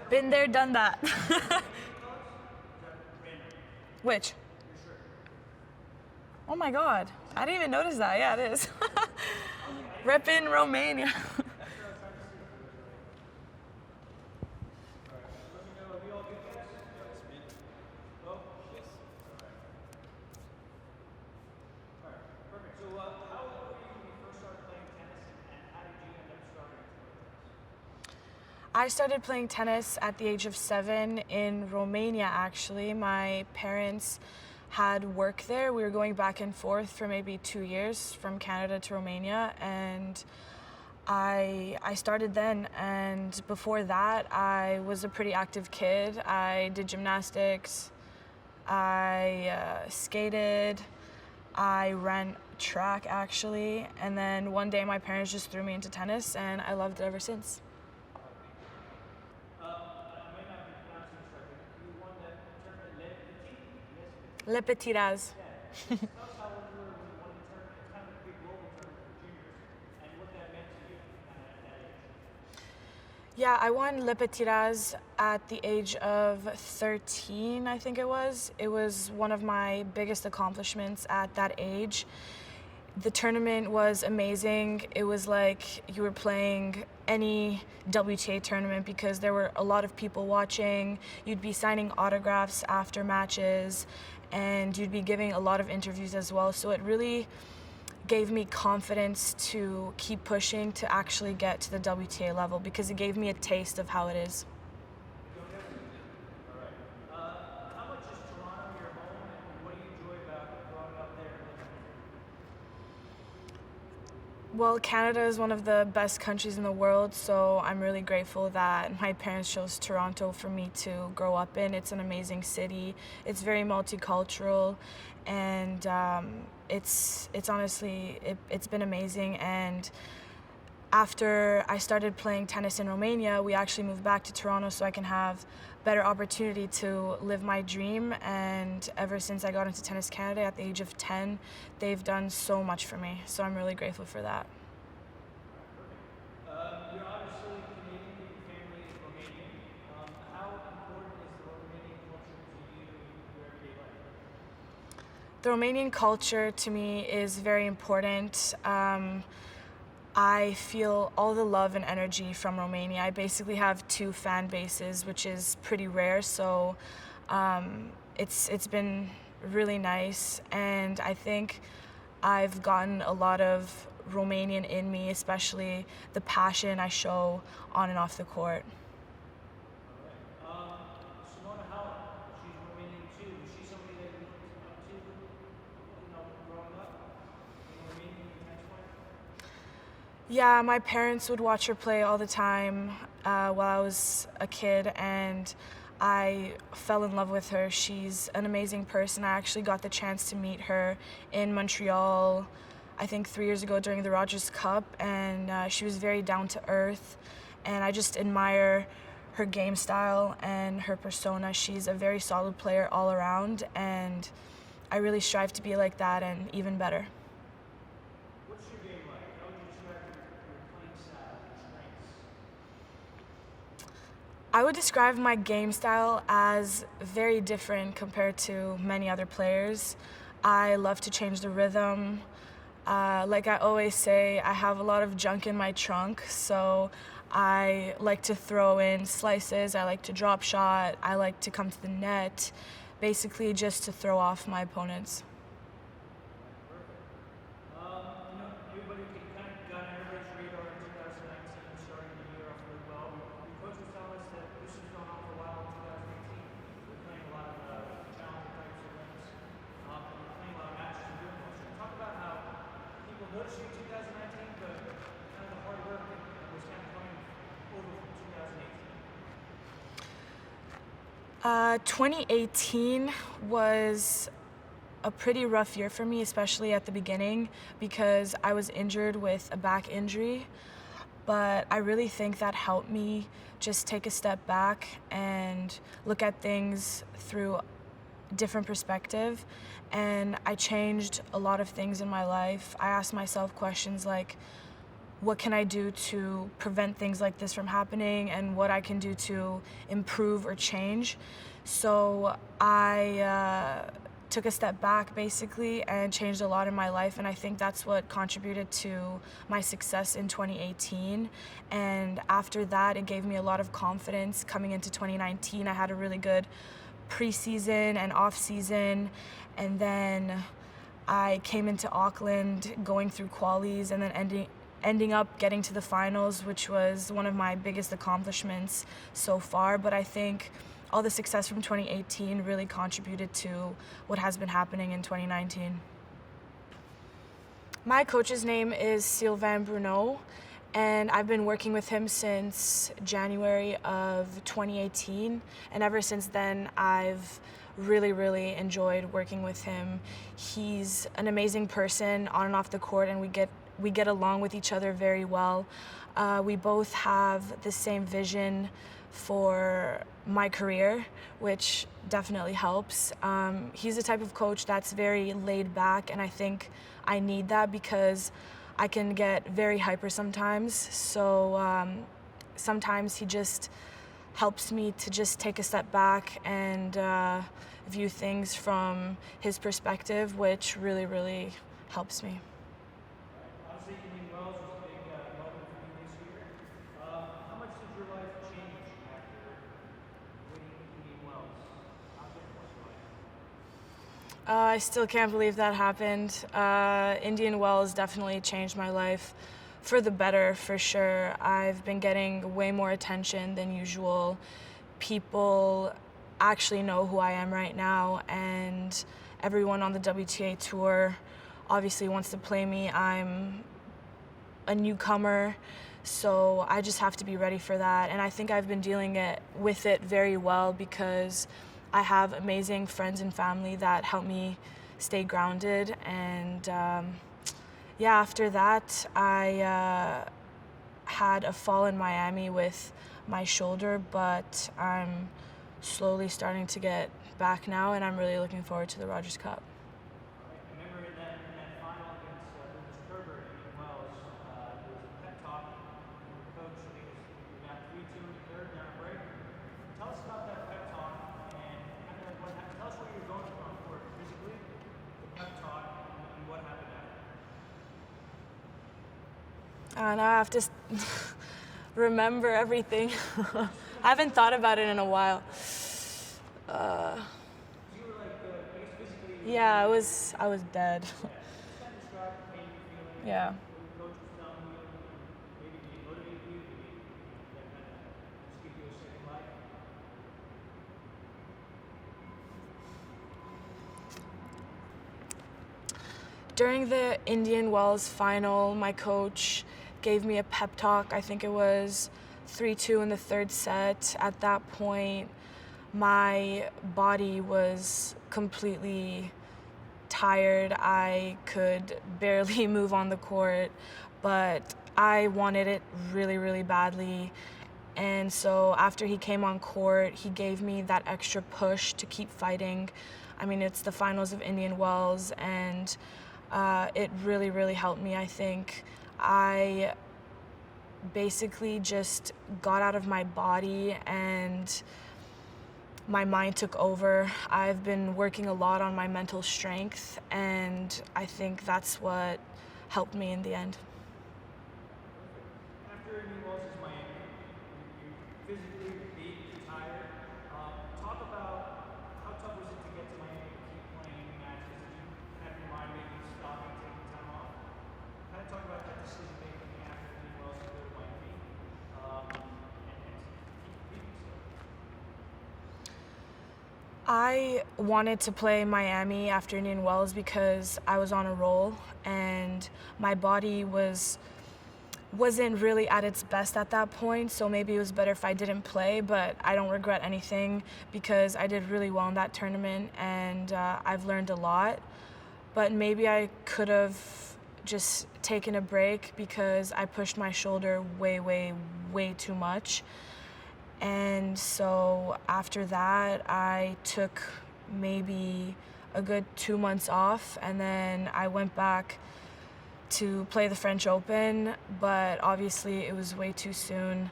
Been there, done that. Which? Oh my God, I didn't even notice that. Yeah, it is. Reppin' Romania. I started playing tennis at the age of 7 in Romania, actually. My parents had work there. We were going back and forth for maybe 2 years from Canada to Romania, and I started then. And before that, I was a pretty active kid. I did gymnastics, I skated, I ran track actually, and then one day my parents just threw me into tennis, and I loved it ever since. Le Petit Raz. Yeah, I won Le Petit Raz at the age of 13, I think it was. It was one of my biggest accomplishments at that age. The tournament was amazing. It was like you were playing any WTA tournament because there were a lot of people watching. You'd be signing autographs after matches, and you'd be giving a lot of interviews as well. So it really gave me confidence to keep pushing to actually get to the WTA level because it gave me a taste of how it is. Well, Canada is one of the best countries in the world, so I'm really grateful that my parents chose Toronto for me to grow up in. It's an amazing city. It's very multicultural, and it's honestly, it's been amazing. And after I started playing tennis in Romania, we actually moved back to Toronto so I can have better opportunity to live my dream. And ever since I got into Tennis Canada at the age of 10, they've done so much for me. So I'm really grateful for that. You're obviously Canadian, but your family is Romanian. How important is the Romanian culture to you in your everyday life? The Romanian culture to me is very important. I feel all the love and energy from Romania. I basically have 2 fan bases, which is pretty rare, so it's been really nice, and I think I've gotten a lot of Romanian in me, especially the passion I show on and off the court. Simona Halep, she's Romanian too. Is she somebody that you looked up to, growing up? Being a Romanian tennis player? Yeah, my parents would watch her play all the time while I was a kid, and I fell in love with her. She's an amazing person. I actually got the chance to meet her in Montreal, I think 3 years ago during the Rogers Cup, and she was very down to earth, and I just admire her game style and her persona. She's a very solid player all around, and I really strive to be like that and even better. What's your game like? How would you describe your playing style, your strengths? I would describe my game style as very different compared to many other players. I love to change the rhythm. Like I always say, I have a lot of junk in my trunk, so I like to throw in slices, I like to drop shot, I like to come to the net, basically just to throw off my opponents. Everybody kind of got on everybody's radar in 2019, starting the year off really well. Your coach was telling us that this has gone on for a while in 2018. We're playing a lot of challenger types of events, and we're playing a lot of matches and doing well. So talk about how people noticed you in 2019, but kind of the hard work that was kind of coming over from 2018. 2018 was a pretty rough year for me, especially at the beginning, because I was injured with a back injury. But I really think that helped me just take a step back and look at things through a different perspective. And I changed a lot of things in my life. I asked myself questions like, what can I do to prevent things like this from happening and what I can do to improve or change. So I took a step back basically and changed a lot in my life, and I think that's what contributed to my success in 2018. And after that, it gave me a lot of confidence coming into 2019. I had a really good preseason and off-season, and then I came into Auckland going through qualies and then ending up getting to the finals, which was one of my biggest accomplishments so far. But I think all the success from 2018 really contributed to what has been happening in 2019. My coach's name is Sylvain Bruneau, and I've been working with him since January of 2018, and ever since then I've really enjoyed working with him. He's an amazing person on and off the court, and we get along with each other very well. We both have the same vision for my career, which definitely helps. He's the type of coach that's very laid back, and I think I need that because I can get very hyper sometimes. So sometimes he just helps me to just take a step back and view things from his perspective, which really helps me. Obviously, Indian Wels was a big moment for you this year. How much did your life change after winning Indian Wels? How different was your life? I still can't believe that happened. Indian Wels definitely changed my life for the better, for sure. I've been getting way more attention than usual. People actually know who I am right now, and everyone on the WTA tour obviously wants to play me. I'm a newcomer, so I just have to be ready for that. And I think I've been dealing with it very well because I have amazing friends and family that help me stay grounded. And after that, I had a fall in Miami with my shoulder, but I'm slowly starting to get back now, and I'm really looking forward to the Rogers Cup. I remember in that final against Kerber in Indian Wels, there was a pep talk from your coach. I think it was you got 3-2 in the third down a break. Tell us about that pep talk and tell us where you're going from on court physically, the pep talk, and what happened after. Now I have to remember everything. I haven't thought about it in a while. You were like, I guess physically. Yeah, I was dead. Just kind of describe the pain you're feeling. Yeah. What your coach was telling you, maybe did he motivate you? Did he that kind of just give you a second life? During the Indian Wels final, my coach gave me a pep talk. I think it was 3-2 in the third set. At that point, my body was completely tired. I could barely move on the court, but I wanted it really badly. And so after he came on court, he gave me that extra push to keep fighting. I mean, it's the finals of Indian Wels, and it really helped me. I think I basically just got out of my body and my mind took over. I've been working a lot on my mental strength, and I think that's what helped me in the end. After Indian Wels is Miami, you physically beat, you're tired. Talk about how tough was it to get to Miami to keep playing matches? Did you have your mind maybe stopping, taking time off? Kind of talk about that decision making after Indian Wels to go to Miami and keep beating yourself. I wanted to play Miami after Indian Wels because I was on a roll and my body wasn't really at its best at that point, so maybe it was better if I didn't play, but I don't regret anything because I did really well in that tournament and I've learned a lot. But maybe I could have just taken a break because I pushed my shoulder way too much. And so after that, I took maybe a good 2 months off, and then I went back to play the French Open, but obviously it was way too soon.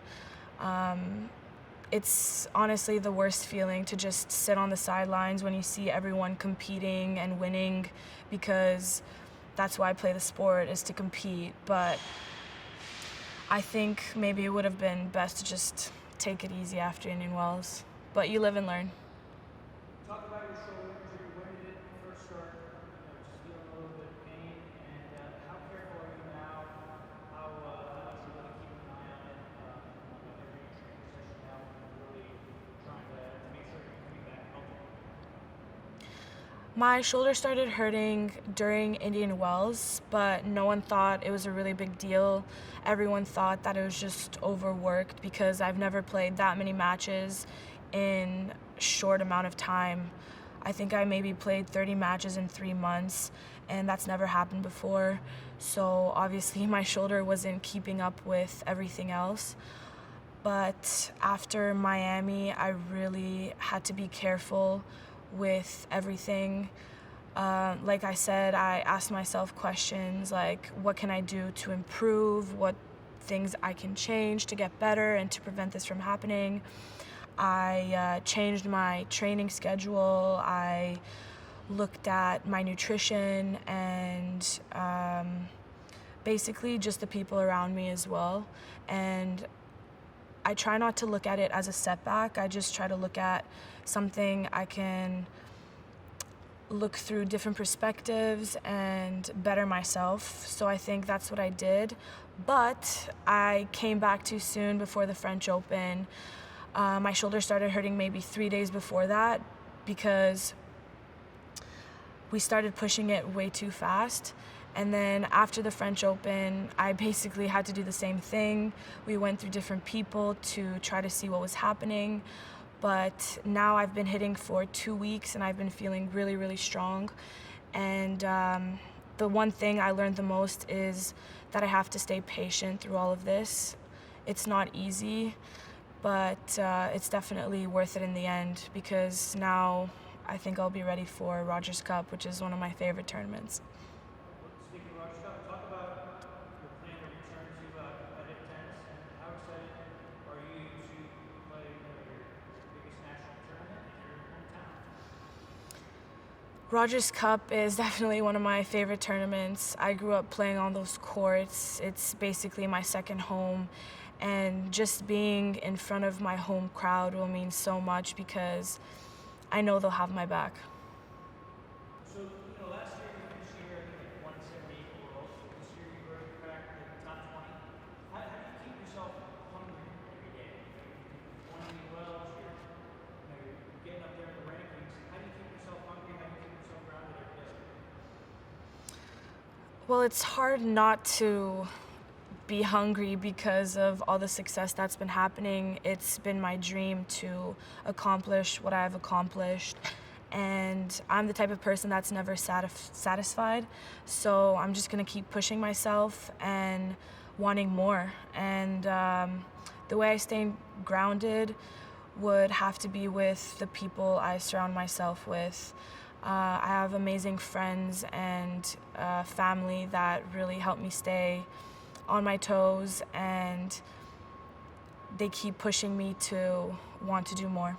It's honestly the worst feeling to just sit on the sidelines when you see everyone competing and winning, because that's why I play the sport, is to compete. But I think maybe it would have been best to just take it easy after Indian Wels. But you live and learn. Talk about your shoulder injury. When did it first start? Just feeling a little bit of pain, and how careful are you now? How is it really keeping an eye on it every training session now, and really trying to make sure you're coming back healthy? My shoulder started hurting during Indian Wels, but no one thought it was a really big deal. Everyone thought that it was just overworked because I've never played that many matches in a short amount of time. I think I maybe played 30 matches in 3 months, and that's never happened before. So obviously my shoulder wasn't keeping up with everything else. But after Miami, I really had to be careful with everything. Like I said, I asked myself questions like, what can I do to improve? What things I can change to get better and to prevent this from happening? I changed my training schedule. I looked at my nutrition and basically just the people around me as well. And I try not to look at it as a setback. I just try to look at something I can look through different perspectives and better myself. So I think that's what I did. But I came back too soon before the French Open. My shoulder started hurting maybe 3 days before that because we started pushing it way too fast. And then after the French Open, I basically had to do the same thing. We went through different people to try to see what was happening. But now I've been hitting for 2 weeks and I've been feeling really, really strong. And the one thing I learned the most is that I have to stay patient through all of this. It's not easy, but it's definitely worth it in the end, because now I think I'll be ready for Rogers Cup, which is one of my favorite tournaments. Speaking of Rogers Cup, talk about your plan to return to competitive tennis, and how excited are you to play your biggest national tournament in your hometown? Rogers Cup is definitely one of my favorite tournaments. I grew up playing on those courts. It's basically my second home. And just being in front of my home crowd will mean so much because I know they'll have my back. So, last year you finished here, I think, at 178 world. This year you broke your back in the top 20. How do you keep yourself hungry every day? You're winning Wells, you're getting up there in the rankings. How do you keep yourself hungry? How do you keep yourself grounded every day? Well, it's hard not to be hungry because of all the success that's been happening. It's been my dream to accomplish what I've accomplished, and I'm the type of person that's never satisfied. So I'm just gonna keep pushing myself and wanting more. And the way I stay grounded would have to be with the people I surround myself with. I have amazing friends and family that really help me stay on my toes, and they keep pushing me to want to do more.